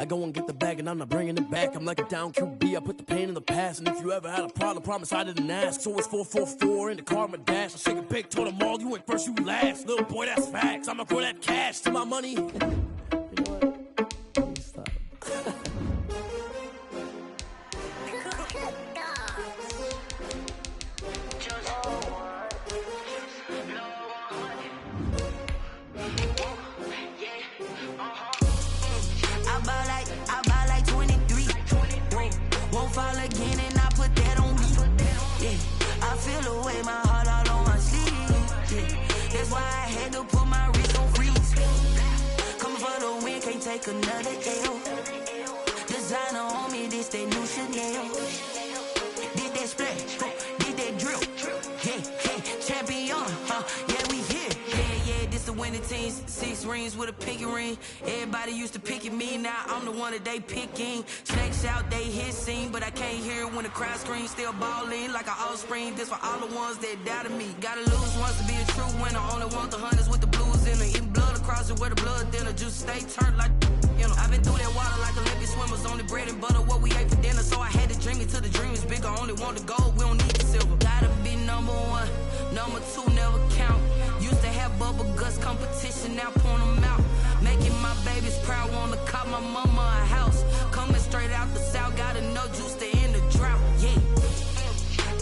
I go and get the bag and I'm not bringing it back. I'm like a down QB, I put the pain in the past. And if you ever had a problem, promise I didn't ask. So it's 444 in the car, my dash. I shake a big, told them all, you ain't first, you last. Little boy, that's facts. I'ma throw that cash to my money. You know what? Stop. I buy like 23. Won't fall again and I put that on me. Yeah, I feel away my heart all on my sleeve. Yeah, that's why I had to put my wrist on freeze. Coming for the win, can't take another L. Designer on me, this that new Chanel. Did that splash, did that drill. Yeah, champion, yeah, we here. Yeah, this the winning team. 6 rings with a pinky ring. Everybody used to pick at me, now I'm the one that they picking. Snakes out, they hissing, but I can't hear it when the crowd screams. Still balling like an offspring. This for all the ones that doubted me. Gotta lose once to be a true winner. Only want the hunters with the blues in it. Eating blood across it where the blood dinner. Just stay turned like, you know. I've been through that water like Olympic swimmers. Only bread and butter, what we ate for dinner. So I had to dream it till the dream is bigger. Only want the gold, we don't need the silver. Gotta be number 1, number 2 never count. Used to have bubble guts competition, now point them out. Making my babies proud, wanna cop my mama a house. Coming straight out the south, got enough juice to end the drought. Yeah,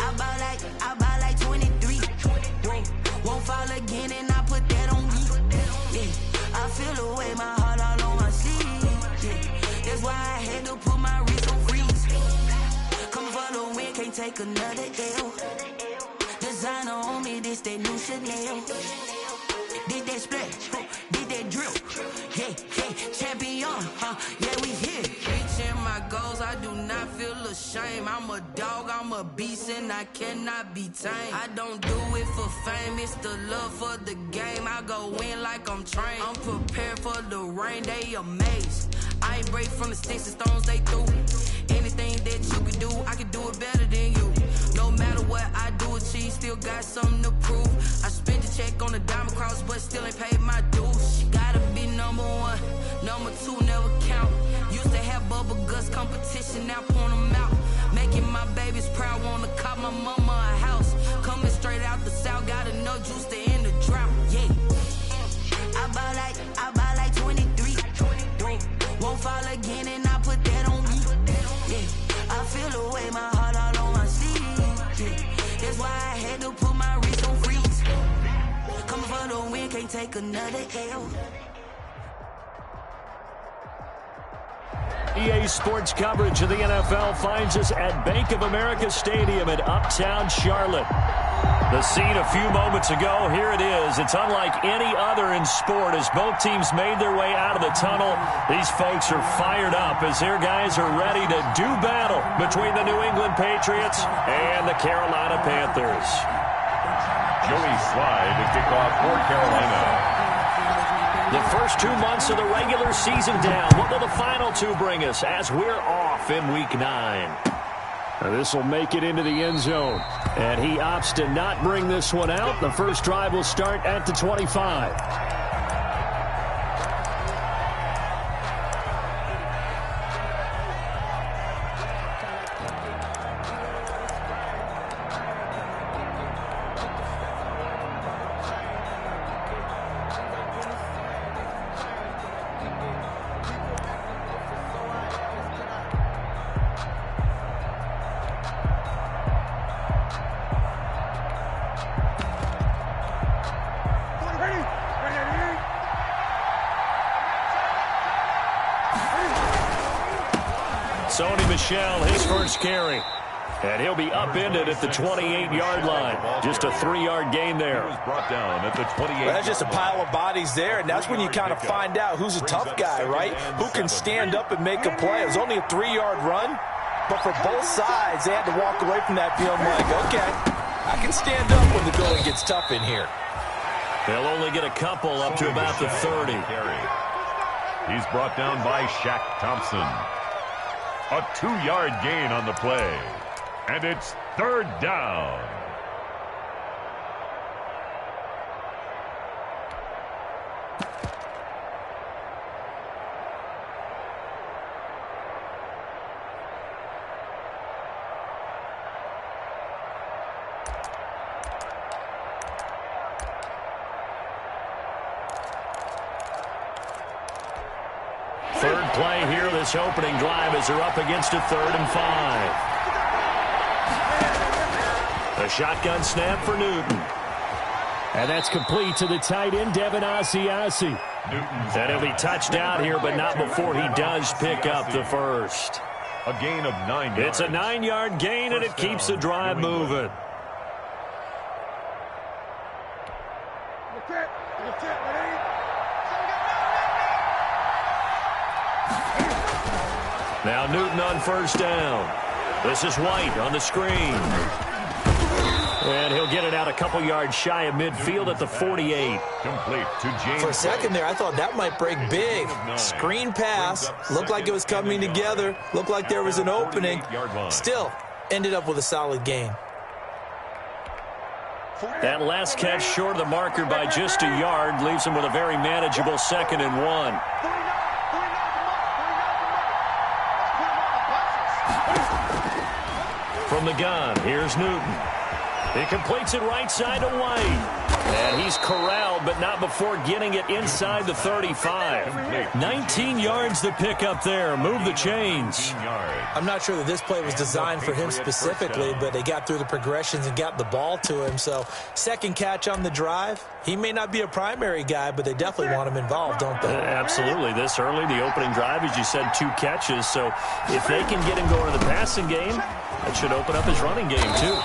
I buy like 23. Won't fall again and I put that on me. Yeah, I feel away my heart all on my sleeve. Yeah, that's why I had to put my wrist on freeze. Coming for the win, can't take another L. Designer on me, this that new Chanel. Did that splash, did that drill. Yeah, champion, yeah, we here. Reaching my goals, I do not feel ashamed. I'm a dog, I'm a beast, and I cannot be tamed. I don't do it for fame, it's the love for the game. I go in like I'm trained. I'm prepared for the rain, they amazed. I ain't break from the sticks and stones they threw. Anything that you can do, I can do it better than you. No matter what I do achieve, still got something to prove. I spent the check on the diamond cross, but still ain't paid my dues. Gotta be number 1, number 2 never count. Used to have bubble guts competition, now point them out. Making my babies proud, wanna cop my mama a house. Coming straight out the south, got enough juice to end the drought. Yeah, I buy like 23. Won't fall again and I put that on me. Yeah, I feel away my heart all on my sleeve. Yeah, that's why I had to put my wrist on freeze. Coming for the win, can't take another L. EA Sports coverage of the NFL finds us at Bank of America Stadium in Uptown Charlotte. The scene a few moments ago, here it is. It's unlike any other in sport as both teams made their way out of the tunnel. These folks are fired up as their guys are ready to do battle between the New England Patriots and the Carolina Panthers. Joey Slye to kick off for Carolina. The first 2 months of the regular season down. What will the final 2 bring us as we're off in Week 9? This will make it into the end zone. And he opts to not bring this one out. The first drive will start at the 25. Sony Michel, his first carry. And he'll be upended at the 28-yard line. Just a 3-yard gain there. Brought down at the 28. Well, that's just a pile of bodies there, and that's when you kind of find out who's a tough guy, right? Who can stand up and make a play. It was only a 3-yard run, but for both sides, they had to walk away from that feeling like, okay, I can stand up when the going gets tough in here. They'll only get a couple up to about the 30. He's brought down by Shaq Thompson. A 2-yard gain on the play. And it's 3rd down. Third play here, this opening drive, as they're up against a 3rd and 5. A shotgun snap for Newton. And that's complete to the tight end, Devin Asiasi. And he'll be touched out here, but not before he does pick up the first. A gain of 9 yards. It's a 9-yard gain, and it keeps the drive moving. Now Newton on first down. This is White on the screen. And he'll get it out a couple yards shy of midfield at the 48. Complete to James. For a second there, I thought that might break big. Screen pass. Looked like it was coming together. Looked like there was an opening. Still, ended up with a solid gain. That last catch short of the marker by just a yard leaves him with a very manageable 2nd and 1. From the gun, here's Newton. He completes it right side to White. And he's corralled, but not before getting it inside the 35. 19 yards to pick up there. Move the chains. I'm not sure that this play was designed for him specifically, but they got through the progressions and got the ball to him. So, second catch on the drive. He may not be a primary guy, but they definitely want him involved, don't they? Absolutely. This early, the opening drive, as you said, 2 catches. So, if they can get him going in the passing game, that should open up his running game, too.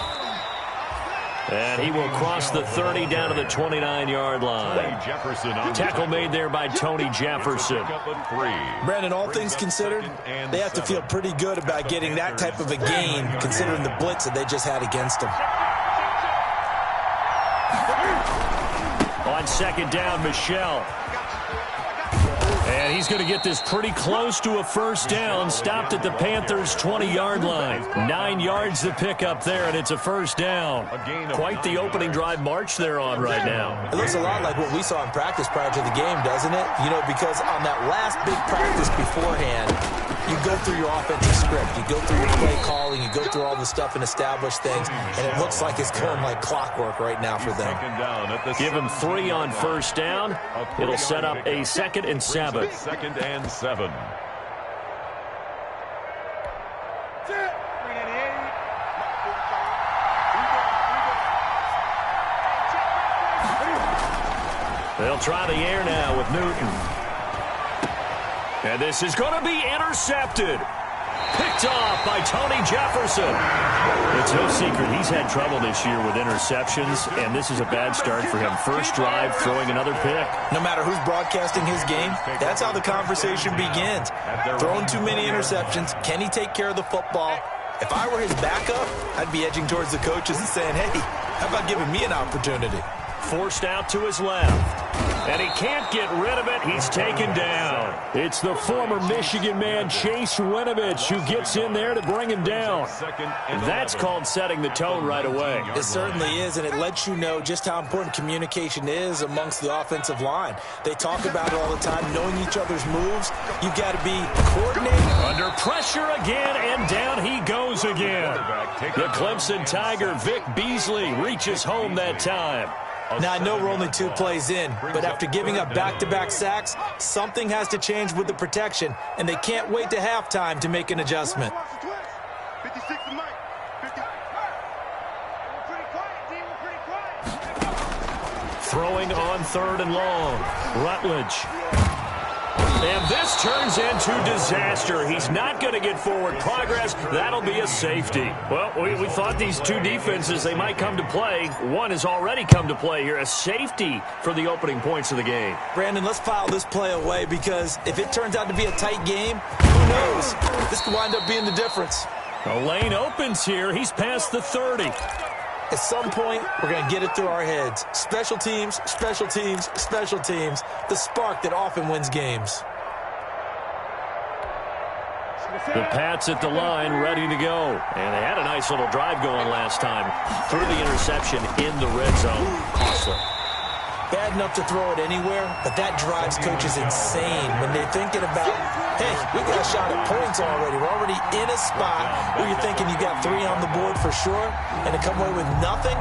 And he will cross the 30 down to the 29-yard line. Tackle made there by Tony Jefferson. Brandon, all things considered, they have to feel pretty good about getting that type of a gain, considering the blitz that they just had against them. On second down, Michel. And he's going to get this pretty close to a first down. Stopped at the Panthers' 20-yard line. 9 yards to pick up there, and it's a first down. Quite the opening drive march they're on right now. It looks a lot like what we saw in practice prior to the game, doesn't it? You know, because on that last big practice beforehand, you go through your offensive script. You go through your play calling. You go through all the stuff and establish things. And it looks like it's going like clockwork right now for them. Give him 3 on first down. It'll set up a 2nd and 7. 2nd and 7. They'll try the air now with Newton. And this is going to be intercepted. Picked off by Tony Jefferson. It's no secret he's had trouble this year with interceptions, and this is a bad start for him. First drive, throwing another pick. No matter who's broadcasting his game, that's how the conversation begins. Throwing too many interceptions. Can he take care of the football? If I were his backup, I'd be edging towards the coaches and saying, hey, how about giving me an opportunity? Forced out to his left. And he can't get rid of it. He's taken down. It's the former Michigan man, Chase Winovich, who gets in there to bring him down. That's called setting the tone right away. It certainly is, and it lets you know just how important communication is amongst the offensive line. They talk about it all the time, knowing each other's moves. You've got to be coordinated. Under pressure again, and down he goes again. The Clemson Tiger, Vic Beasley, reaches home that time. Now, I know we're only 2 plays in, but after giving up back-to-back sacks, something has to change with the protection, and they can't wait to halftime to make an adjustment. Throwing on 3rd and long. Rutledge. And this turns into disaster. He's not going to get forward progress. That'll be a safety. Well, we thought these 2 defenses, they might come to play. One has already come to play here. A safety for the opening points of the game. Brandon, let's file this play away because if it turns out to be a tight game, who knows? This could wind up being the difference. The lane opens here. He's past the 30. At some point, we're going to get it through our heads. Special teams, special teams, special teams. The spark that often wins games. The Pats at the line, ready to go. And they had a nice little drive going last time. Threw the interception in the red zone. Costly. Bad enough to throw it anywhere, but that drives coaches insane when they're thinking about, hey, we got a shot at points already. We're already in a spot where you're thinking you got 3 on the board for sure, and to come away with nothing,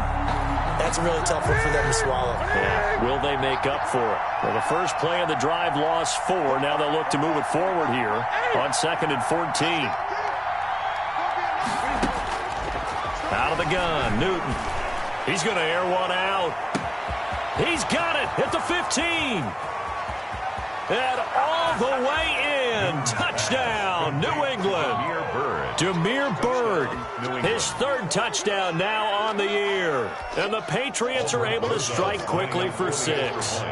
That's a really tough one for them to swallow. Yeah. Will they make up for it? Well, the first play of the drive lost 4. Now they'll look to move it forward here on 2nd and 14. Out of the gun, Newton. He's going to air one out. He's got it at the 15. And all the way in. Touchdown, New England. Damiere Byrd. His 3rd touchdown now on the year. And the Patriots are able to strike quickly for 6.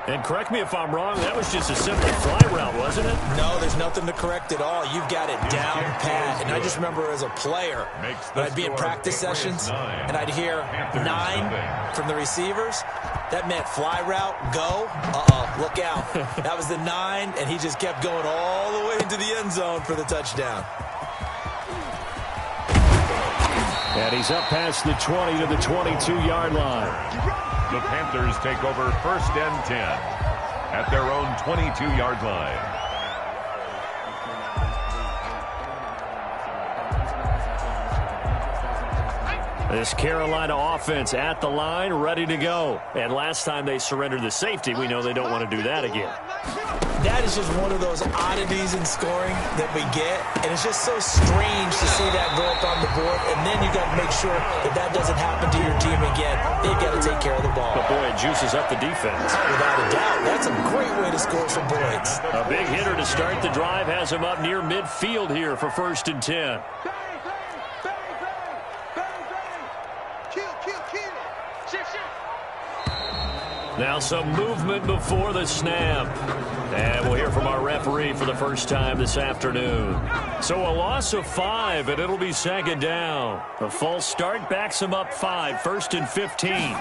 And correct me if I'm wrong, that was just a simple fly route, wasn't it? No, there's nothing to correct at all. You've got it down pat. And I just remember as a player, when I'd be in practice sessions, and I'd hear 9 from the receivers, that meant fly route, go, look out. That was the 9, and he just kept going all the way into the end zone for the touchdown. And he's up past the 20 to the 22-yard line. The Panthers take over 1st and 10 at their own 22-yard line. This Carolina offense at the line, ready to go. And last time they surrendered the safety, we know they don't want to do that again. That is just one of those oddities in scoring that we get, and it's just so strange to see that go up on the board, and then you got to make sure that that doesn't happen to your team again. They've got to take care of the ball. But boy, it juices up the defense. Without a doubt, that's a great way to score some points. A big hitter to start the drive has him up near midfield here for 1st and 10. Now some movement before the snap. And we'll hear from our referee for the first time this afternoon. So a loss of 5, and it'll be 2nd down. A false start backs him up 5, 1st and 15.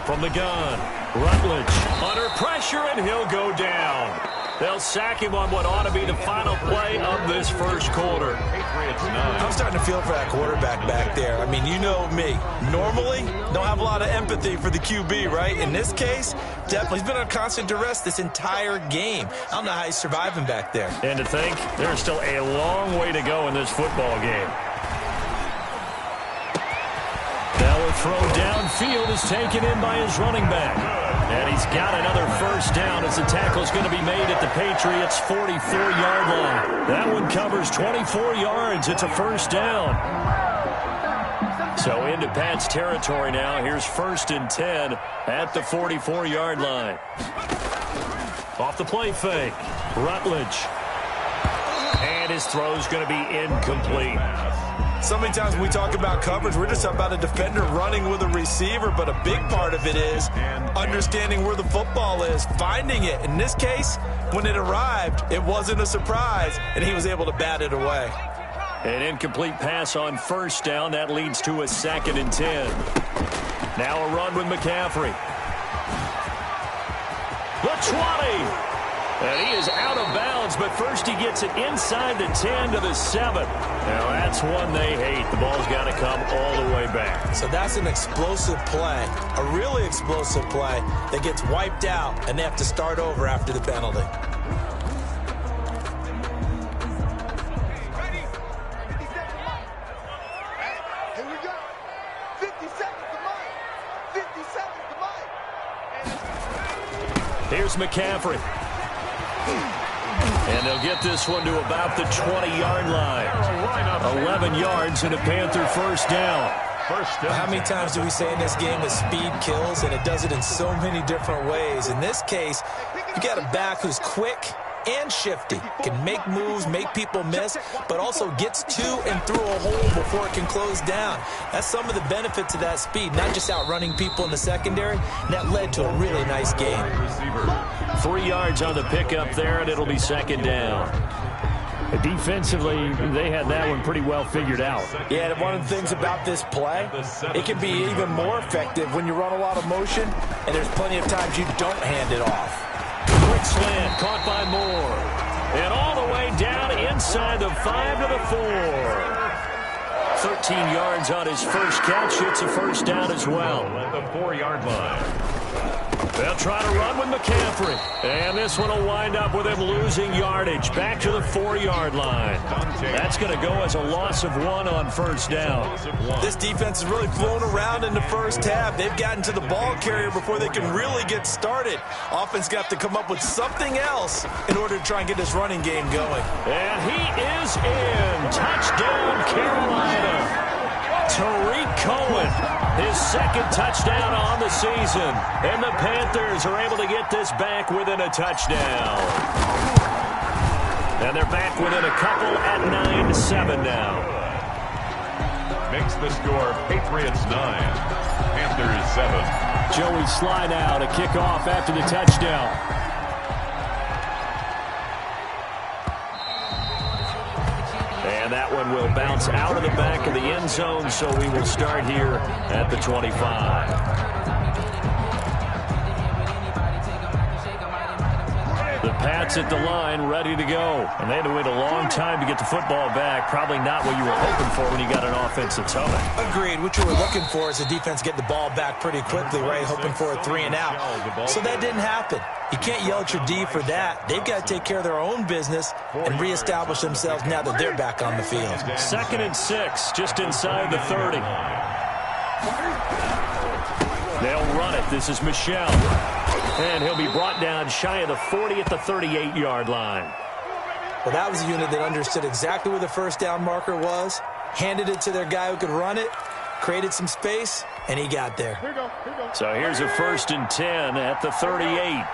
From the gun, Rutledge under pressure, and he'll go down. They'll sack him on what ought to be the final play of this first quarter. I'm starting to feel for that quarterback back there. I mean, you know me. Normally, don't have a lot of empathy for the QB, right? In this case, definitely. He's been under constant duress this entire game. I don't know how he's surviving back there. And to think, there's still a long way to go in this football game. Now a throw downfield is taken in by his running back. And he's got another first down as the tackle's going to be made at the Patriots' 44-yard line. That one covers 24 yards. It's a first down. So into Pat's territory now. Here's 1st and 10 at the 44-yard line. Off the play fake. Rutledge. And his throw's going to be incomplete. So many times when we talk about coverage, we're just talking about a defender running with a receiver, but a big part of it is understanding where the football is, finding it. In this case, when it arrived, it wasn't a surprise, and he was able to bat it away. An incomplete pass on first down. That leads to a 2nd and 10. Now a run with McCaffrey. The 20. And he is out of bounds, but first he gets it inside the 10 to the 7. Now that's one they hate. The ball's got to come all the way back. So that's an explosive play, a really explosive play that gets wiped out, and they have to start over after the penalty. Here we go. 50 seconds to mine. 50 seconds to mine. Here's McCaffrey. And they'll get this one to about the 20-yard line. 11 yards and a Panther first down. How many times do we say in this game that speed kills, and it does it in so many different ways? In this case, you got a back who's quick and shifty, can make moves, make people miss, but also gets to and through a hole before it can close down. That's some of the benefits of that speed, not just outrunning people in the secondary. That led to a really nice game. 3 yards on the pickup there, and it'll be 2nd down. Defensively, they had that one pretty well figured out. Yeah, and one of the things about this play, it can be even more effective when you run a lot of motion, and there's plenty of times you don't hand it off. Quick slant, caught by Moore. And all the way down inside the 5 to the 4. 13 yards on his first catch. It's a first down as well. At the 4-yard line. They'll try to run with McCaffrey. And this one will wind up with him losing yardage back to the 4-yard line. That's going to go as a loss of 1 on first down. This defense is really flown around in the first half. They've gotten to the ball carrier before they can really get started. Offense got to come up with something else in order to try and get this running game going. And he is in. Touchdown, Carolina. Tariq Cohen, his second touchdown on the season. And the Panthers are able to get this back within a touchdown. And they're back within a couple at 9-7 now. Makes the score Patriots 9, Panthers 7. Joey Sly now to kick off after the touchdown. And that one will bounce out of the back of the end zone, so we will start here at the 25. The Pats at the line, ready to go. And they had to wait a long time to get the football back. Probably not what you were hoping for when you got an offense that's humming. Agreed. What you were looking for is the defense get the ball back pretty quickly, right? Hoping for a 3-and-out. So that didn't happen. You can't yell at your D for that. They've got to take care of their own business and reestablish themselves now that they're back on the field. 2nd and 6, just inside the 30. They'll run it. This is Michel. And he'll be brought down shy of the 40 at the 38-yard line. Well, that was a unit that understood exactly where the first down marker was, handed it to their guy who could run it, created some space, and he got there. So here's a 1st and 10 at the 38.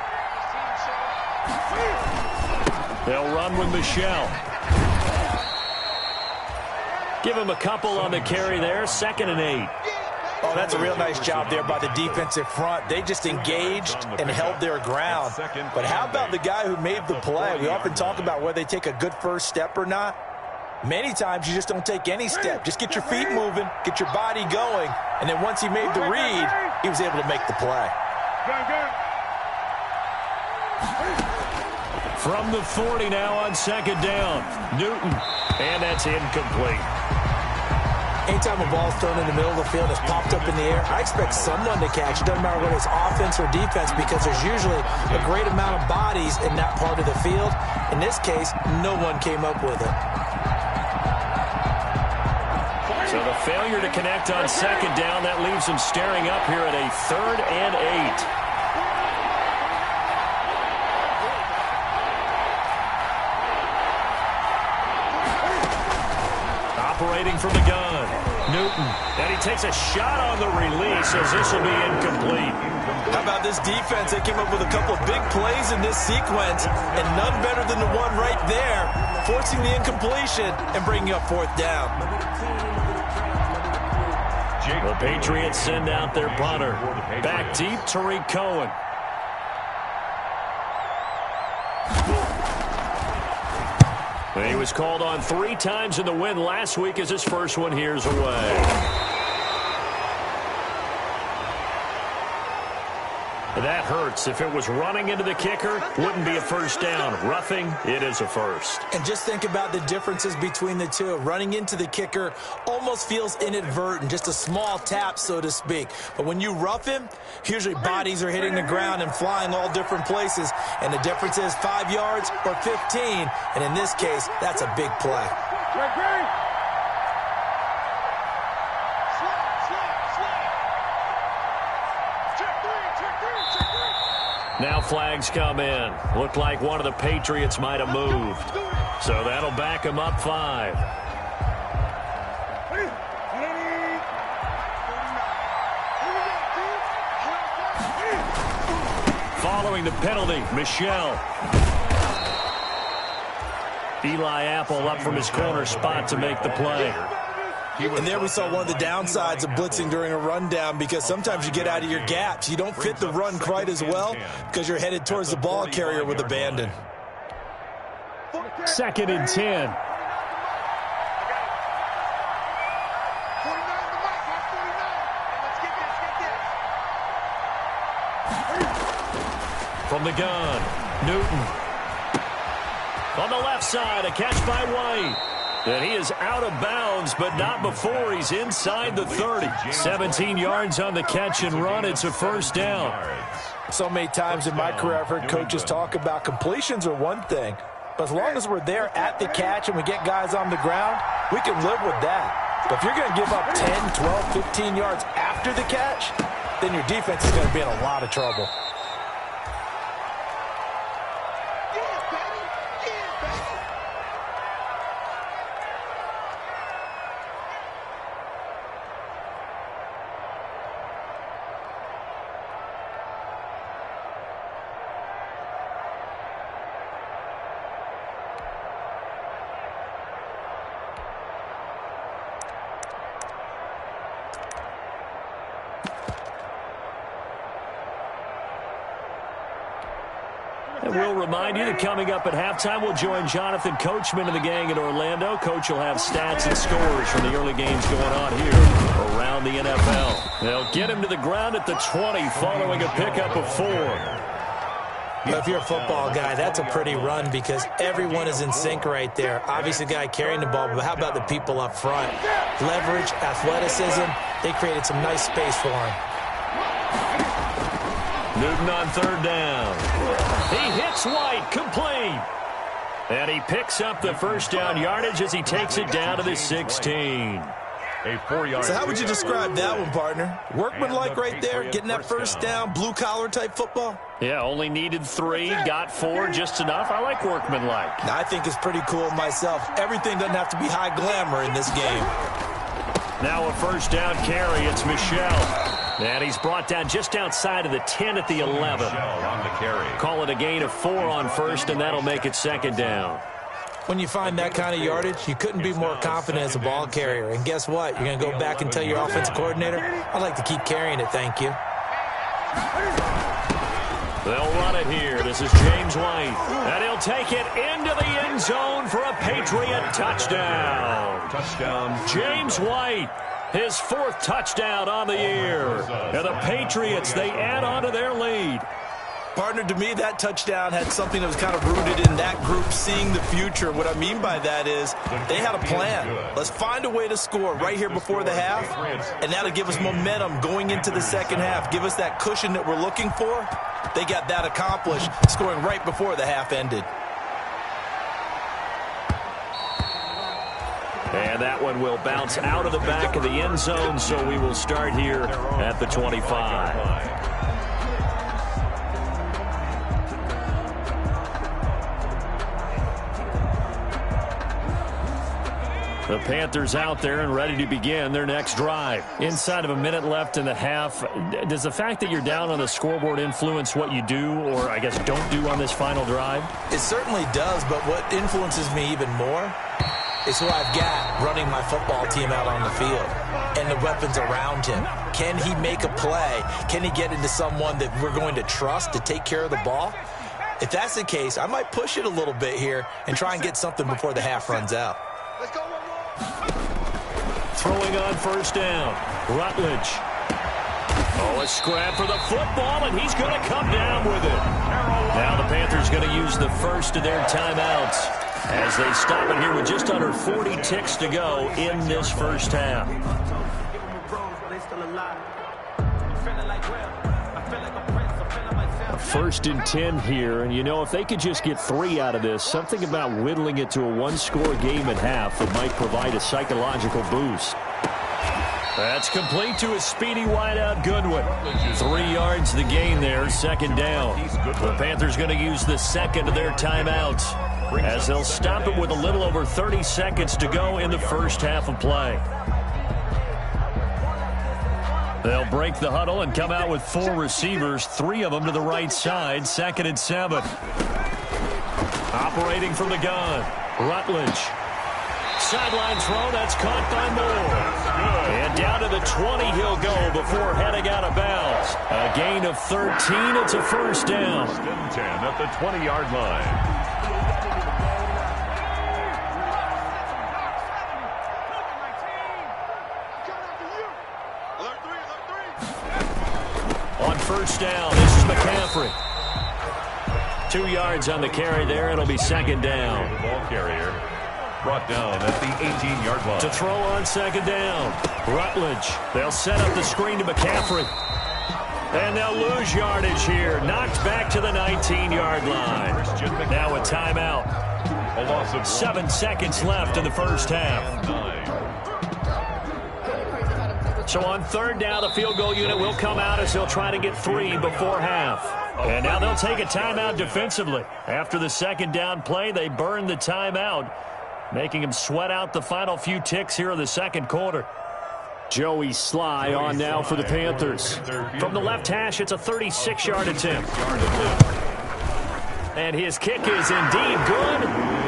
They'll run with Michel. Give him a couple on the carry there. 2nd and 8. Oh, that's a real nice job there by the defensive front. They just engaged and held their ground. But how about the guy who made the play? We often talk about whether they take a good first step or not. Many times you just don't take any step. Just get your feet moving, get your body going, and then once he made the read, he was able to make the play. From the 40 now on 2nd down. Newton, and that's incomplete. Anytime a ball's thrown in the middle of the field, it's popped up in the air, I expect someone to catch. It doesn't matter whether it's offense or defense because there's usually a great amount of bodies in that part of the field. In this case, no one came up with it. So the failure to connect on 2nd down, that leaves them staring up here at a 3rd and 8. Operating from the gun, Newton, and he takes a shot on the release as this will be incomplete. How about this defense? They came up with a couple of big plays in this sequence, and none better than the one right there, forcing the incompletion and bringing up 4th down. The Patriots send out their punter. Back deep, Tariq Cohen. He was called on 3 times in the win last week as his first one here's away. That hurts. If it was running into the kicker, wouldn't be a first down. Roughing, it is a first. And just think about the differences between the two. Running into the kicker almost feels inadvertent, just a small tap, so to speak. But when you rough him, usually bodies are hitting the ground and flying all different places. And the difference is 5 yards or 15. And in this case, that's a big play. Now flags come in. Looked like one of the Patriots might have moved. So that'll back him up 5. Following the penalty, Michel. Eli Apple up from his corner spot to make the play. And there we saw one of the downsides of blitzing during a rundown because sometimes you get out of your gaps. You don't fit the run quite as well because you're headed towards the ball carrier with abandon. 2nd and 10. From the gun, Newton. On the left side, a catch by White. And he is out of bounds, but not before he's inside the 30. 17 yards on the catch and run. It's a first down. So many times in my career I've heard coaches talk about completions are one thing, but as long as we're there at the catch and we get guys on the ground, we can live with that. But if you're going to give up 10, 12, 15 yards after the catch, then your defense is going to be in a lot of trouble. And we'll remind you that coming up at halftime, we'll join Jonathan Coachman and the gang in Orlando. Coach will have stats and scores from the early games going on here around the NFL. They'll get him to the ground at the 20 following a pickup of 4. If you're a football guy, that's a pretty run because everyone is in sync right there. Obviously, the guy carrying the ball, but how about the people up front? Leverage, athleticism, they created some nice space for him. Newton on third down. He hits White, complete. And he picks up the first down yardage as he takes it down to the 16. A 4-yard. So how would you describe that one, partner? Workmanlike right there, getting that first down, blue-collar type football? Yeah, only needed 3, got 4, just enough. I like workmanlike. I think it's pretty cool myself. Everything doesn't have to be high glamour in this game. Now a first down carry. It's Michel. And he's brought down just outside of the 10 at the 11. On the carry. Call it a gain of 4 on first, and that'll make it second down. When you find that kind of yardage, you couldn't be more confident as a ball carrier. And guess what? You're going to go back and tell your offensive coordinator, I'd like to keep carrying it, thank you. They'll run it here. This is James White. And he'll take it into the end zone for a Patriot touchdown. Touchdown. James White, his 4th touchdown on the year. And the Patriots, they add on to their lead. Partner, to me, that touchdown had something that was kind of rooted in that group seeing the future. What I mean by that is they had a plan. Let's find a way to score right here before the half, and that'll give us momentum going into the second half, give us that cushion that we're looking for. They got that accomplished, scoring right before the half ended. And that one will bounce out of the back of the end zone, so we will start here at the 25. The Panthers out there and ready to begin their next drive. Inside of a minute left in the half, does the fact that you're down on the scoreboard influence what you do, or I guess don't do on this final drive? It certainly does, but what influences me even more is who I've got running my football team out on the field and the weapons around him. Can he make a play? Can he get into someone that we're going to trust to take care of the ball? If that's the case, I might push it a little bit here and try and get something before the half runs out. Let's go. Throwing on first down, Rutledge. Oh, a scrap for the football, and he's going to come down with it. Now the Panthers going to use the first of their timeouts as they stop it here with just under 40 ticks to go in this first half. 1st and 10 here, and you know, if they could just get 3 out of this, something about whittling it to a 1-score game at half that might provide a psychological boost. That's complete to a speedy wideout Goodwin. 3 yards the gain there, second down. The Panthers going to use the second of their timeouts as they'll stop it with a little over 30 seconds to go in the first half of play. They'll break the huddle and come out with 4 receivers, 3 of them to the right side, 2nd and 7. Operating from the gun, Rutledge. Sideline throw, that's caught by Moore. And down to the 20 he'll go before heading out of bounds. A gain of 13, it's a first down. 10 at the 20-yard line. On first down, this is McCaffrey. 2 yards on the carry there. It'll be second down. The ball carrier. brought down at the 18-yard line. To throw on second down, Rutledge. They'll set up the screen to McCaffrey. And they'll lose yardage here. Knocked back to the 19-yard line. Now a timeout. A loss of 7 seconds left in the first half. So on third down, the field goal unit will come out as they'll try to get 3 before half. And now they'll take a timeout defensively. After the second down play, they burn the timeout, making them sweat out the final few ticks here in the second quarter. Joey Sly on now for the Panthers. From the left hash, it's a 36-yard attempt. And his kick is indeed good.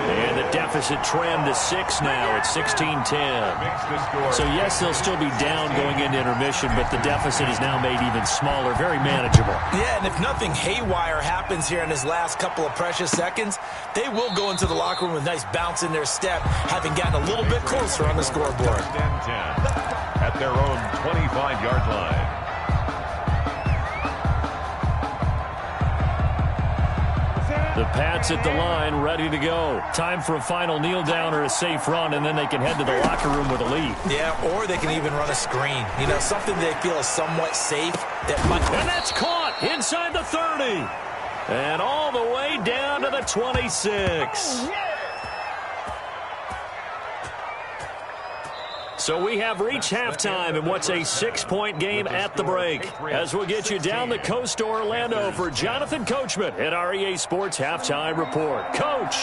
And the deficit trimmed to 6 now at 16-10. So, yes, they'll still be down going into intermission, but the deficit is now made even smaller, very manageable. Yeah, and if nothing haywire happens here in his last couple of precious seconds, they will go into the locker room with a nice bounce in their step, having gotten a little bit closer on the scoreboard. 10 at their own 25-yard line. The Pats at the line, ready to go. Time for a final kneel down or a safe run, and then they can head to the locker room with a lead. Yeah, or they can even run a screen. You know, something they feel is somewhat safe. And that's caught inside the 30. And all the way down to the 26. So we have reached halftime in what's a 6-point game at the break. As we'll get you down the coast to Orlando for Jonathan Coachman at our EA Sports Halftime Report. Coach.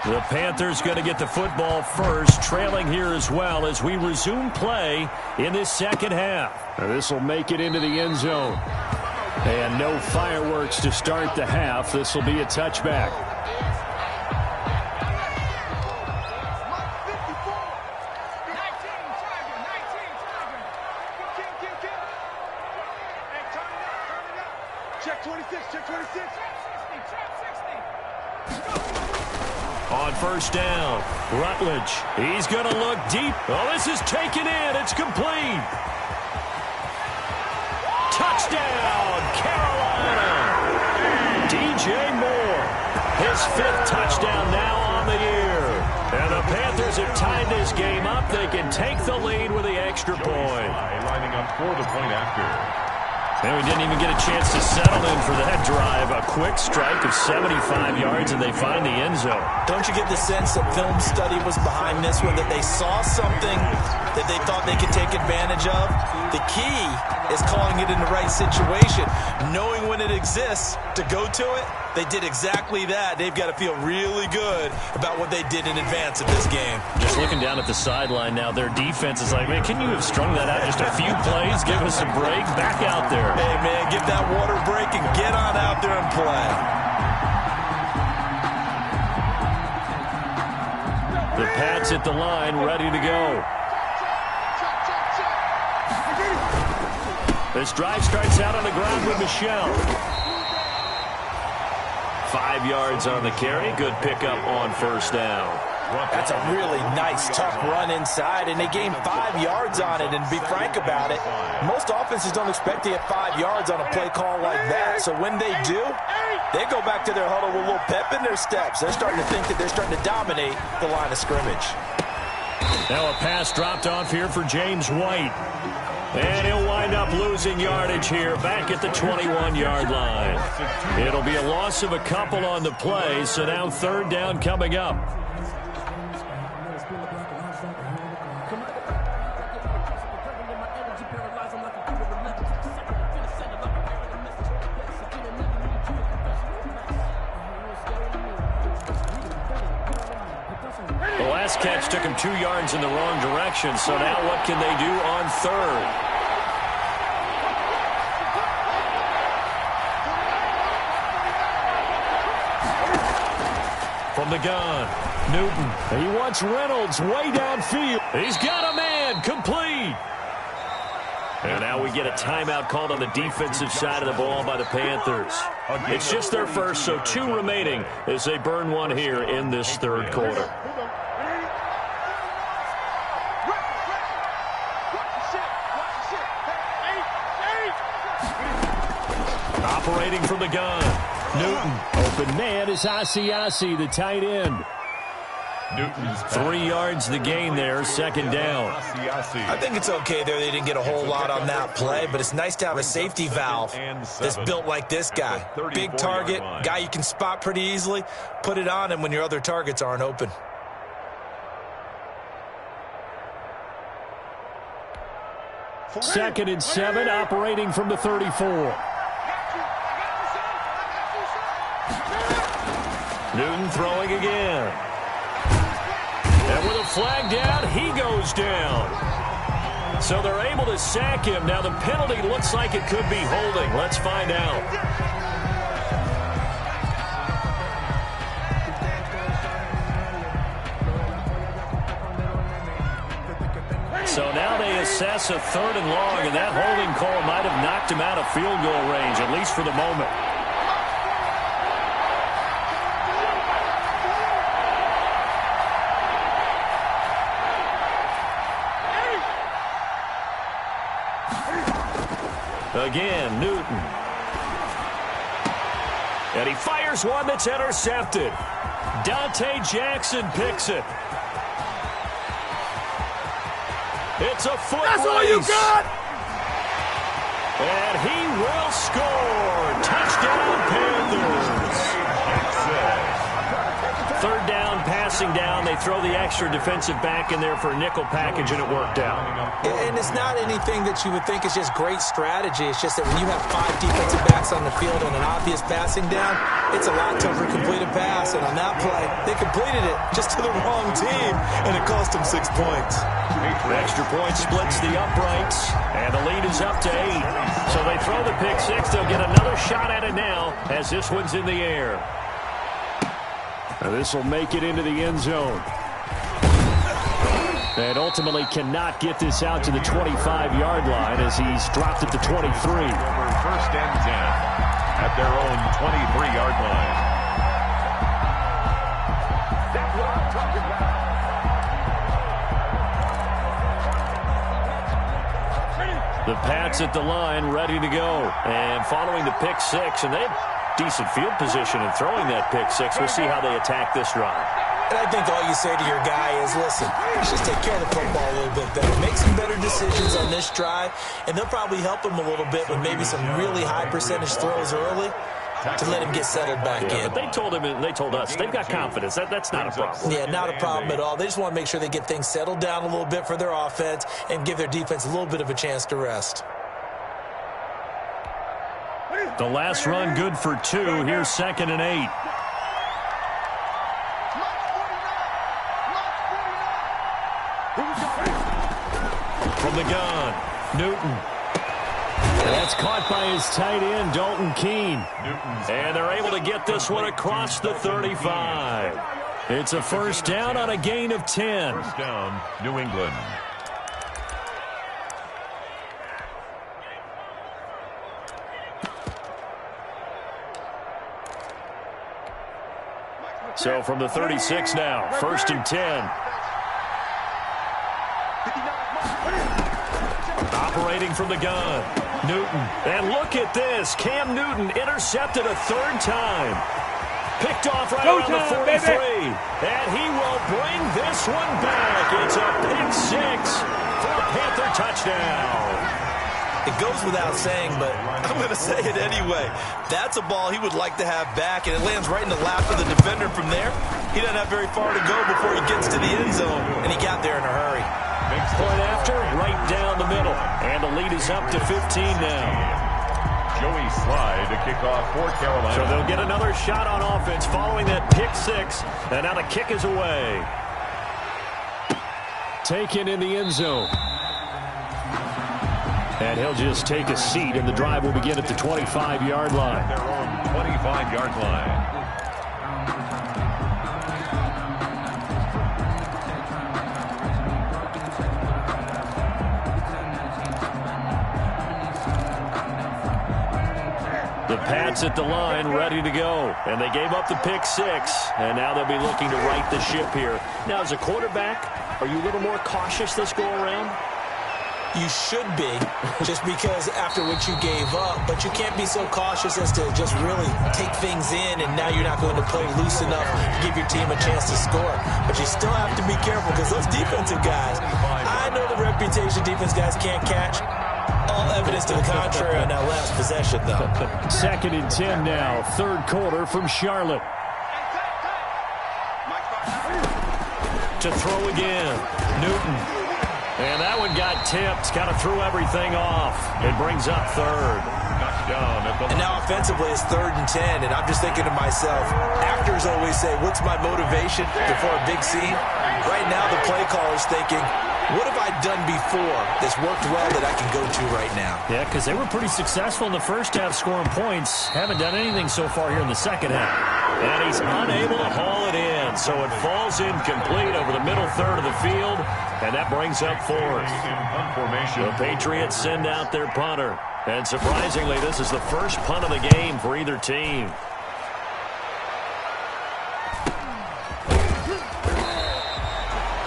The Panthers going to get the football first, trailing here as well as we resume play in this second half. This will make it into the end zone. And no fireworks to start the half. This will be a touchback. Check 26, check 26. On first down, Rutledge. He's going to look deep. Oh, this is taken in. It's complete. Touchdown, Carolina. DJ Moore, his 5th touchdown now on the year. And the Panthers have tied this game up. They can take the lead with the extra point. Lining up for the point after. And we didn't even get a chance to settle in for that drive. A quick strike of 75 yards, and they find the end zone. Don't you get the sense that film study was behind this one, that they saw something that they thought they could take advantage of? The key is calling it in the right situation, knowing when it exists to go to it. They did exactly that. They've got to feel really good about what they did in advance of this game. Just looking down at the sideline now, their defense is like, man, can you have strung that out just a few plays? Give us a break. Back out there. Hey, man, get that water break and get on out there and play. The Pats at the line, ready to go. This drive starts out on the ground with Michelle. 5 yards on the carry. Good pickup on first down. That's a really nice, tough run inside, and they gained 5 yards on it. And to be frank about it, most offenses don't expect to get 5 yards on a play call like that. So when they do, they go back to their huddle with a little pep in their steps. They're starting to think that they're starting to dominate the line of scrimmage. Now a pass dropped off here for James White. And he'll wind up losing yardage here back at the 21-yard line. It'll be a loss of a couple on the play, so now third down coming up. The last catch took him 2 yards in the wrong direction, so now what can they do on third? From the gun, Newton. He wants Reynolds way downfield. He's got a man, complete. And now we get a timeout called on the defensive side of the ball by the Panthers. It's just their first, so 2 remaining as they burn one here in this third quarter. Operating from the gun. Newton. Open man is Asiasi, the tight end. Newton's 3 yards the gain there, second down. I think it's okay there. They didn't get a whole lot on that play, but it's nice to have a safety valve that's built like this guy. Big target, guy you can spot pretty easily. Put it on him when your other targets aren't open. Second and 7, operating from the 34. Newton throwing again. And with a flag down, he goes down. So they're able to sack him. Now the penalty looks like it could be holding. Let's find out. So now they assess a 3rd and long, and that holding call might have knocked him out of field goal range, at least for the moment. Again, Newton. And he fires one that's intercepted. Dante Jackson picks it. It's a foot race. That's all you got! And he will score. Touchdown, Panthers. 3rd down, passing down. They throw the extra defensive back in there for a nickel package, and it worked out. And it's not anything that you would think is just great strategy. It's just that when you have 5 defensive backs on the field on an obvious passing down, it's a lot tougher to complete a pass. And on that play, they completed it just to the wrong team, and it cost them 6 points. Extra point splits the uprights, and the lead is up to 8. So they throw the pick 6. They'll get another shot at it now as this one's in the air. And this will make it into the end zone. And ultimately cannot get this out to the 25-yard line as he's dropped at the 23. 1st and 10 at their own 23-yard line. That's what I'm talking about. The Pats at the line, ready to go. And following the pick 6, and they have decent field position in throwing that pick 6. We'll see how they attack this drive. And I think all you say to your guy is, listen, let's just take care of the football a little bit better. Make some better decisions on this drive, and they'll probably help him a little bit with maybe some really high percentage throws early to let him get settled back in. But they told him, and they told us, they've got confidence. That's not a problem. Yeah, not a problem at all. They just want to make sure they get things settled down a little bit for their offense and give their defense a little bit of a chance to rest. The last run good for 2. Here's 2nd and 8. From the gun, Newton. And that's caught by his tight end, Dalton Keene. And they're able to get this one across the 35. It's a 1st down on a gain of 10. 1st down, New England. So from the 36 now, 1st and 10. Operating from the gun, Newton. And look at this. Cam Newton intercepted a 3rd time. Picked off right around the 43. Baby. And he will bring this one back. It's a pick 6 for a Panther touchdown. It goes without saying, but I'm going to say it anyway. That's a ball he would like to have back, and it lands right in the lap of the defender from there. He doesn't have very far to go before he gets to the end zone, and he got there in a hurry. Point after, right down the middle. And the lead is up to 15 now. Joey Slye to kick off for Carolina. So they'll get another shot on offense following that pick 6. And now the kick is away. Taken in the end zone. And he'll just take a seat, and the drive will begin at the 25-yard line. Their own 25-yard line. The Pats at the line, ready to go. And they gave up the pick 6, and now they'll be looking to right the ship here. Now, as a quarterback, are you a little more cautious this go around? You should be, just because after what you gave up, but you can't be so cautious as to just really take things in, and now you're not going to play loose enough to give your team a chance to score. But you still have to be careful because those defensive guys, I know the reputation defense guys can't catch. All evidence to the contrary on that last possession, though. 2nd and 10 now, 3rd quarter from Charlotte. To throw again, Newton. And that one got tipped, kind of threw everything off. It brings up 3rd. And now offensively it's 3rd and 10, and I'm just thinking to myself, actors always say, what's my motivation before a big scene? Right now the play caller's thinking, what have I done before that's worked well that I can go to right now? Yeah, because they were pretty successful in the first half scoring points. Haven't done anything so far here in the second half. And he's unable to haul it in, so it falls incomplete over the middle third of the field, and that brings up 4th. The Patriots send out their punter. And surprisingly, this is the first punt of the game for either team.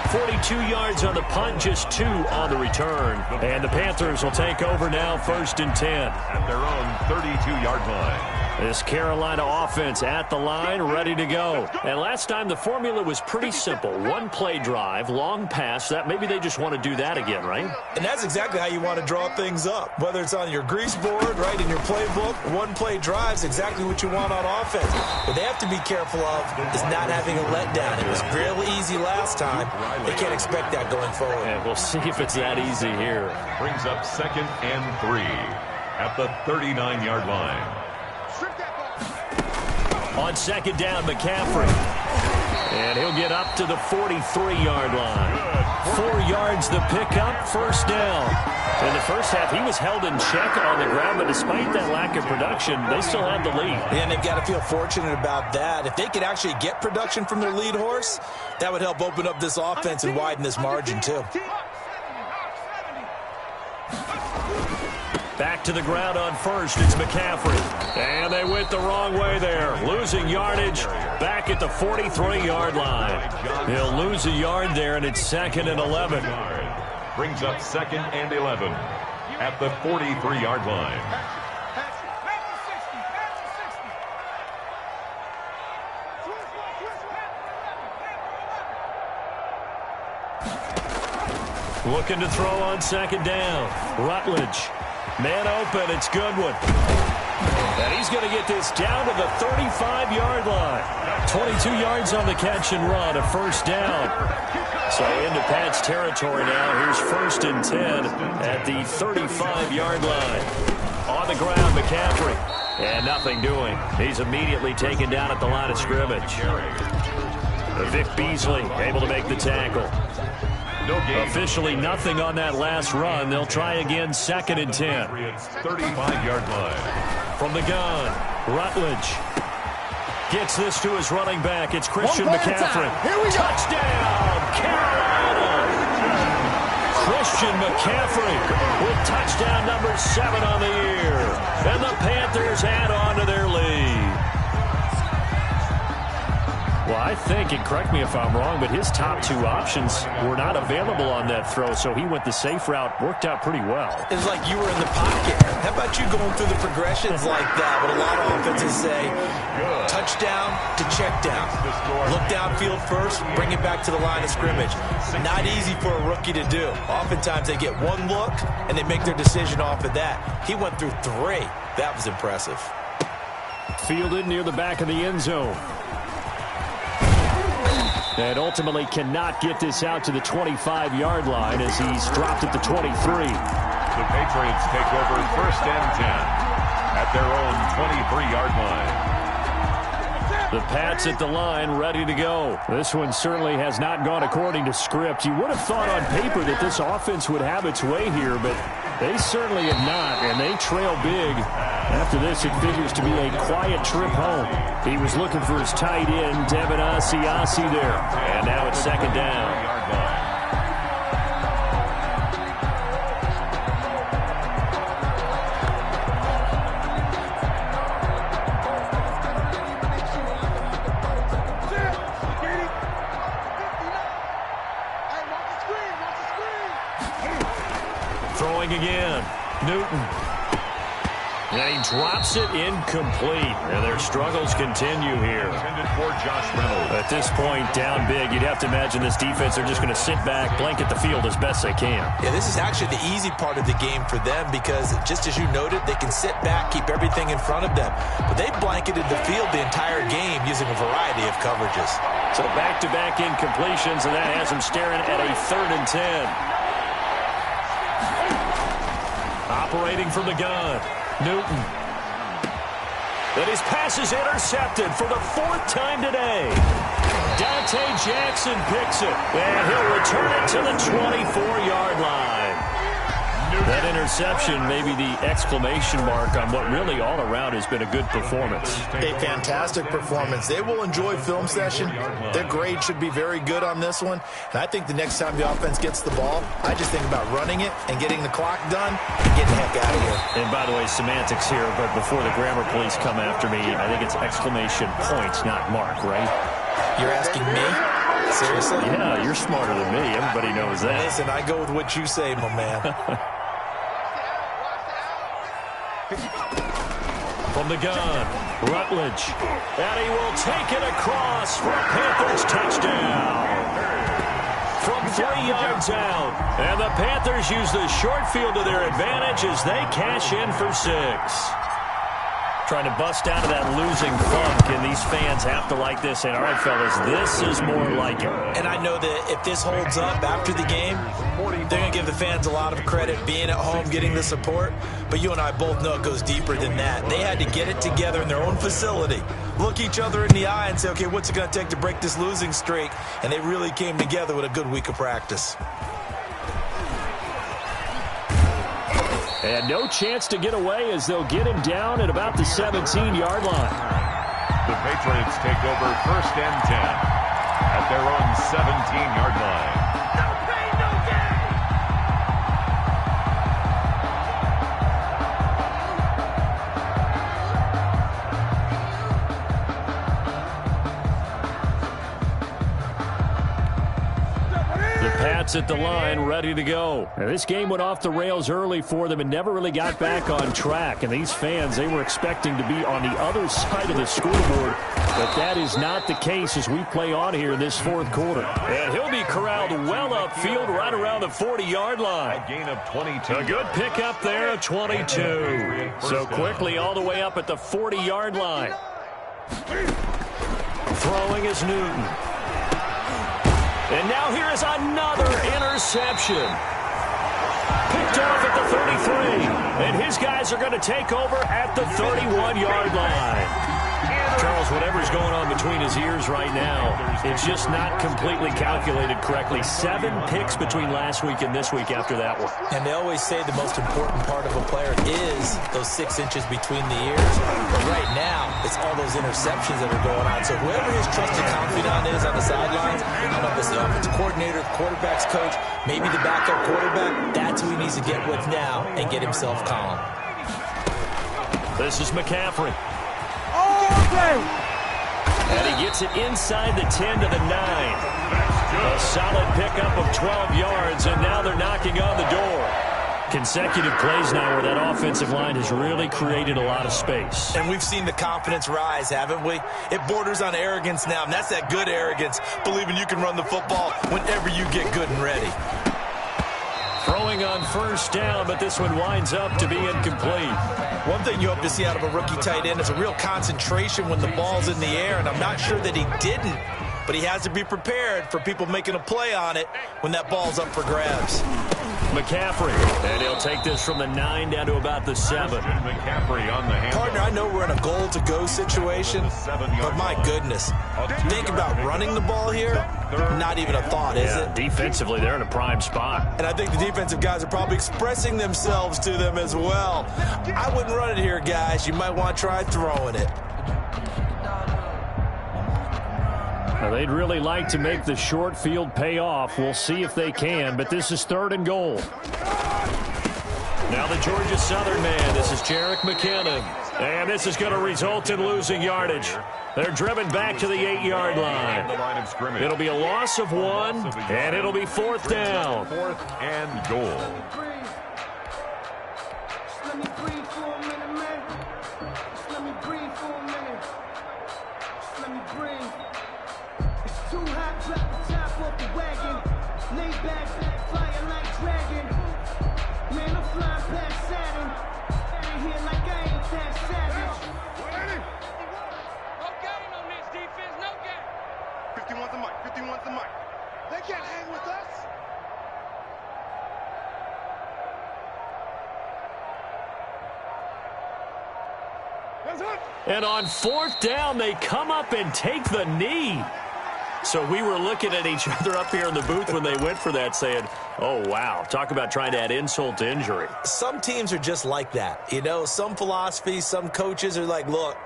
.42 yards on the punt, just 2 on the return. And the Panthers will take over now, 1st and 10. At their own 32-yard line. This Carolina offense at the line, ready to go. And last time the formula was pretty simple. 1-play drive, long pass. That maybe they just want to do that again, right? And that's exactly how you want to draw things up. Whether it's on your grease board, right, in your playbook, 1-play drive is exactly what you want on offense. What they have to be careful of is not having a letdown. It was real easy last time. They can't expect that going forward. And we'll see if it's that easy here. Brings up 2nd and 3 at the 39-yard line. On 2nd down, McCaffrey. And he'll get up to the 43-yard line. 4 yards the pickup, 1st down. In the first half, he was held in check on the ground, but despite that lack of production, they still had the lead. And they've got to feel fortunate about that. If they could actually get production from their lead horse, that would help open up this offense and widen this margin, too. Back to the ground on 1st, it's McCaffrey. And they went the wrong way there. Losing yardage back at the 43-yard line. He'll lose a yard there, and it's 2nd and 11. Brings up 2nd and 11 at the 43-yard line. Looking to throw on 2nd down. Rutledge. Man open, it's Goodwin. And he's going to get this down to the 35-yard line. 22 yards on the catch and run, a 1st down. So into Pat's territory now. Here's 1st and 10 at the 35-yard line. On the ground, McCaffrey. And nothing doing. He's immediately taken down at the line of scrimmage. Vic Beasley able to make the tackle. Officially nothing on that last run. They'll try again, 2nd and 10. 35-yard line. From the gun, Rutledge gets this to his running back. It's Christian McCaffrey. Here we go. Touchdown, Carolina! Christian McCaffrey with touchdown number 7 on the year. And the Panthers add on to their lead. Well, I think, and correct me if I'm wrong, but his top 2 options were not available on that throw, so he went the safe route. Worked out pretty well. It's like you were in the pocket. How about you going through the progressions like that? What a lot of offenses say, touchdown to check down. Look downfield first, bring it back to the line of scrimmage. Not easy for a rookie to do. Oftentimes they get 1 look, and they make their decision off of that. He went through 3. That was impressive. Fielded near the back of the end zone. And ultimately cannot get this out to the 25-yard line as he's dropped at the 23. The Patriots take over 1st and 10 at their own 23-yard line. The Pats at the line, ready to go. This one certainly has not gone according to script. You would have thought on paper that this offense would have its way here, but they certainly have not, and they trail big. After this, it figures to be a quiet trip home. He was looking for his tight end, Devin Asiasi there. And now it's 2nd down. Newton. And he drops it incomplete. And their struggles continue here. For Josh Reynolds. At this point, down big, you'd have to imagine this defense, they're just going to sit back, blanket the field as best they can. Yeah, this is actually the easy part of the game for them because, just as you noted, they can sit back, keep everything in front of them. But they've blanketed the field the entire game using a variety of coverages. So back-to-back incompletions, and that has them staring at a 3rd and 10. Operating from the gun. Newton. But his pass is intercepted for the 4th time today. Dante Jackson picks it, and he'll return it to the 24-yard line. That interception may be the exclamation mark on what really all around has been a good performance. A fantastic performance. They will enjoy film session. Their grade should be very good on this one. And I think the next time the offense gets the ball, I just think about running it and getting the clock done and getting the heck out of here. And by the way, semantics here, but before the grammar police come after me, I think it's exclamation points, not mark, right? You're asking me? Seriously? Yeah, you're smarter than me. Everybody knows that. Listen, I go with what you say, my man. From the gun, Rutledge. And he will take it across for a Panthers touchdown. From 3 yards out. And the Panthers use the short field to their advantage as they cash in for 6. Trying to bust out of that losing funk, and these fans have to like this. And all right, fellas, this is more like it. And I know that if this holds up after the game, they're going to give the fans a lot of credit being at home, getting the support. But you and I both know it goes deeper than that. They had to get it together in their own facility, look each other in the eye and say, okay, what's it going to take to break this losing streak? And they really came together with a good week of practice. And no chance to get away as they'll get him down at about the 17-yard line. The Patriots take over 1st and 10 at their own 17-yard line. No pain, no gain. The Pats at the line, ready to go. Now, this game went off the rails early for them and never really got back on track. And these fans, they were expecting to be on the other side of the scoreboard. But that is not the case as we play on here in this 4th quarter. And he'll be corralled well upfield right around the 40-yard line. A gain of 22. A good pickup there of 22. So quickly all the way up at the 40-yard line. Throwing is Newton. And now here is another interception. Picked off at the 33. And his guys are going to take over at the 31-yard line. Charles, whatever's going on between his ears right now, it's just not completely calculated correctly. 7 picks between last week and this week after that one. And they always say the most important part of a player is those 6 inches between the ears. But right now, it's all those interceptions that are going on. So whoever his trusted confidant is on the sidelines, I don't know if it's the offensive coordinator, the quarterback's coach, maybe the backup quarterback, that's who he needs to get with now and get himself calm. This is McCaffrey. And he gets it inside the 10 to the 9. A solid pickup of 12 yards, and now they're knocking on the door. Consecutive plays now where that offensive line has really created a lot of space. And we've seen the confidence rise, haven't we? It borders on arrogance now, and that's that good arrogance, believing you can run the football whenever you get good and ready. Throwing on 1st down, but this one winds up to be incomplete. One thing you hope to see out of a rookie tight end is a real concentration when the ball's in the air, and I'm not sure that he didn't, but he has to be prepared for people making a play on it when that ball's up for grabs. McCaffrey, and he'll take this from the 9 down to about the 7. McCaffrey on the hand. Partner, I know we're in a goal-to-go situation, but my goodness, think about running the ball here, not even a thought, is it? Defensively, they're in a prime spot. And I think the defensive guys are probably expressing themselves to them as well. I wouldn't run it here, guys. You might want to try throwing it. Now, they'd really like to make the short field pay off. We'll see if they can, but this is 3rd and goal. Now the Georgia Southern man, this is Jerick McKinnon. And this is going to result in losing yardage. They're driven back to the 8-yard line. It'll be a loss of 1, and it'll be 4th down. 4th and goal. And on 4th down, they come up and take the knee. So we were looking at each other up here in the booth when they went for that saying, oh, wow, talk about trying to add insult to injury. Some teams are just like that. You know, some philosophies, some coaches are like, look,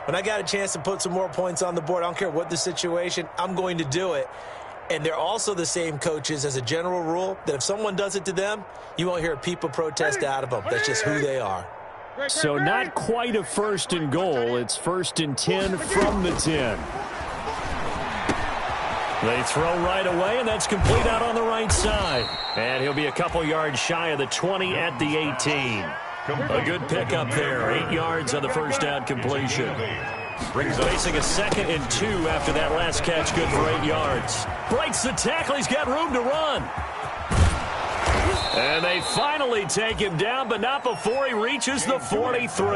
when I got a chance to put some more points on the board, I don't care what the situation, I'm going to do it. And they're also the same coaches as a general rule that if someone does it to them, you won't hear a people protest out of them. That's just who they are. So not quite a 1st and goal. It's 1st and 10 from the 10. They throw right away, and that's complete out on the right side. And he'll be a couple yards shy of the 20 at the 18. A good pickup there. 8 yards on the first down completion. Facing a 2nd and 2 after that last catch, good for 8 yards. Breaks the tackle. He's got room to run. And they finally take him down, but not before he reaches the 43.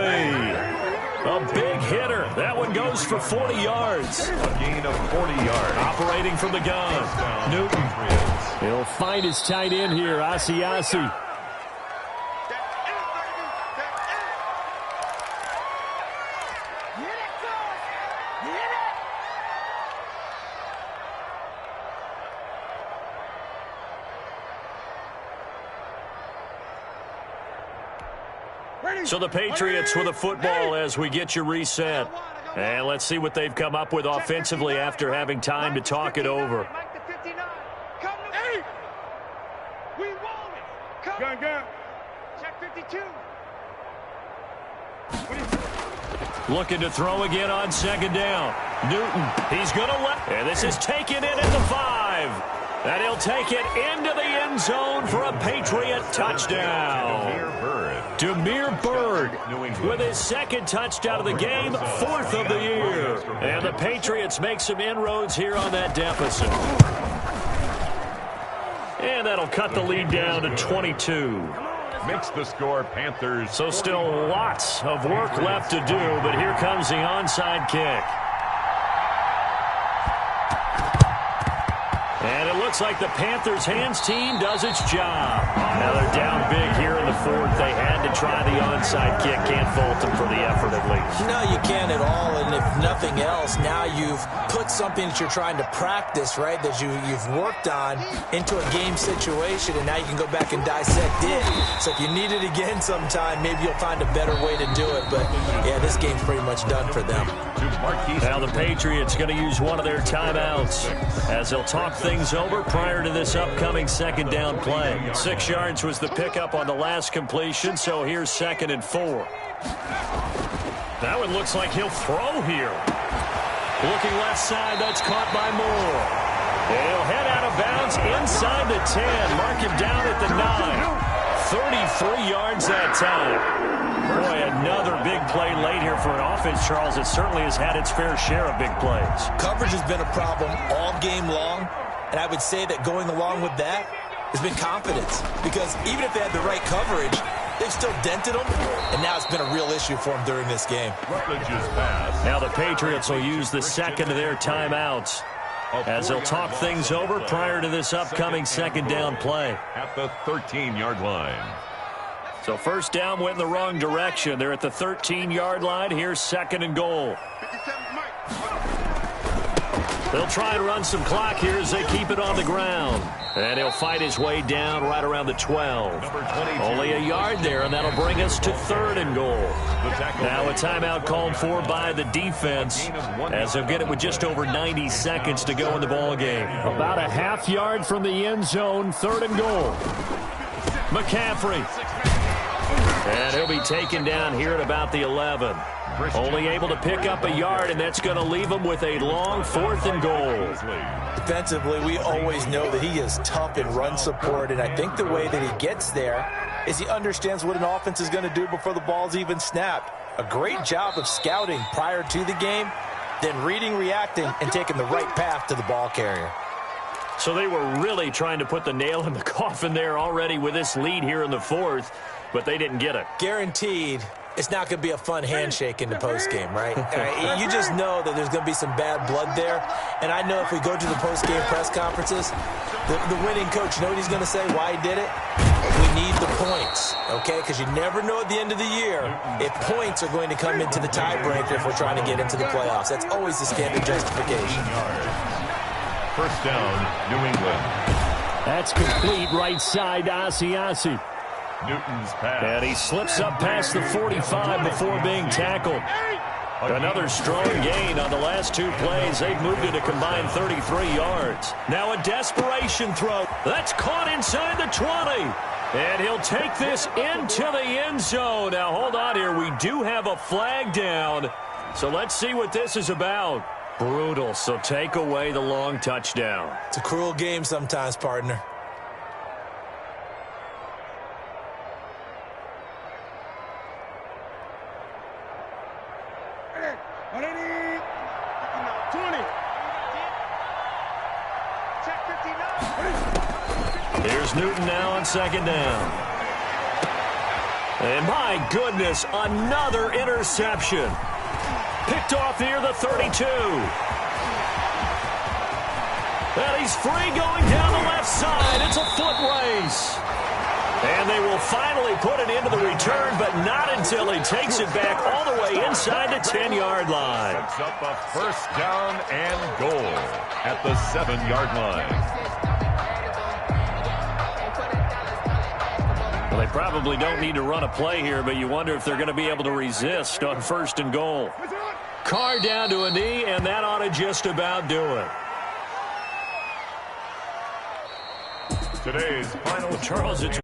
A big hitter. That one goes for 40 yards. A gain of 40 yards. Operating from the gun. Newton. He'll find his tight end here, Asiasi. So the Patriots with the football as we get you reset. And let's see what they've come up with offensively after having time to talk it over. Looking to throw again on 2nd down. Newton, he's going to let. And this is taken in at the 5. And he'll take it into the end zone for a Patriot touchdown. Demir Bird with his 2nd touchdown of the game, 4th of the year. And the Patriots make some inroads here on that deficit. And that'll cut the lead down to 22. Makes the score Panthers. So still lots of work left to do, but here comes the onside kick. And it looks like the Panthers' hands team does its job. Now they're down big here in the 4th. They had to try the onside kick. Can't fault them for the effort at least. No, you can't at all. And if nothing else, now you've put something that you're trying to practice, right, that you've worked on into a game situation, and now you can go back and dissect it. So if you need it again sometime, maybe you'll find a better way to do it. But, yeah, this game's pretty much done for them. Now the Patriots going to use one of their timeouts as they'll talk things over prior to this upcoming 2nd down play. 6 yards was the pickup on the last completion, so here's 2nd and 4. That one looks like he'll throw here. Looking left side, that's caught by Moore. He'll head out of bounds inside the 10. Mark him down at the 9. 33 yards that time. Boy, another big play late here for an offense, Charles. It certainly has had its fair share of big plays. Coverage has been a problem all game long, and I would say that going along with that has been confidence. Because even if they had the right coverage, they've still dented them, and now it's been a real issue for them during this game. Now the Patriots will use the 2nd of their timeouts as they'll talk things over prior to this upcoming 2nd down play. At the 13-yard line. So 1st down went in the wrong direction. They're at the 13-yard line. Here's 2nd and goal. They'll try and run some clock here as they keep it on the ground. And he'll fight his way down right around the 12. Only a yard there, and that'll bring us to 3rd and goal. Now a timeout called for by the defense as they'll get it with just over 90 seconds to go in the ball game. About a half yard from the end zone, 3rd and goal. McCaffrey. And he'll be taken down here at about the 11. Only able to pick up a yard, and that's going to leave him with a long 4th and goal. Defensively, we always know that he is tough in run support, and I think the way that he gets there is he understands what an offense is going to do before the ball's even snapped. A great job of scouting prior to the game, then reading, reacting, and taking the right path to the ball carrier. So they were really trying to put the nail in the coffin there already with this lead here in the 4th, but they didn't get it. Guaranteed, it's not going to be a fun handshake in the postgame, right? You just know that there's going to be some bad blood there. And I know if we go to the postgame press conferences, the winning coach, you know what he's going to say, why he did it? We need the points, okay? Because you never know at the end of the year if points are going to come into the tiebreaker if we're trying to get into the playoffs. That's always the standard justification. First down, New England. That's complete right side to Asiasi. Newton's pass. And he slips up past the 45 before being tackled. Another strong gain on the last two plays. They've moved it a combined 33 yards. Now a desperation throw. That's caught inside the 20. And he'll take this into the end zone. Now hold on here. We do have a flag down. So let's see what this is about. Brutal. So take away the long touchdown. It's a cruel game sometimes, partner. Here's Newton now on second down. And my goodness, another interception. Picked off near the 32. And he's free going down the left side. It's a foot race. And they will finally put it into the return, but not until he takes it back all the way inside the 10-yard line. Sets up a first down and goal at the 7-yard line. Well, they probably don't need to run a play here, but you wonder if they're going to be able to resist on first and goal. Carr down to a knee, and that ought to just about do it. Today's final Charles, it's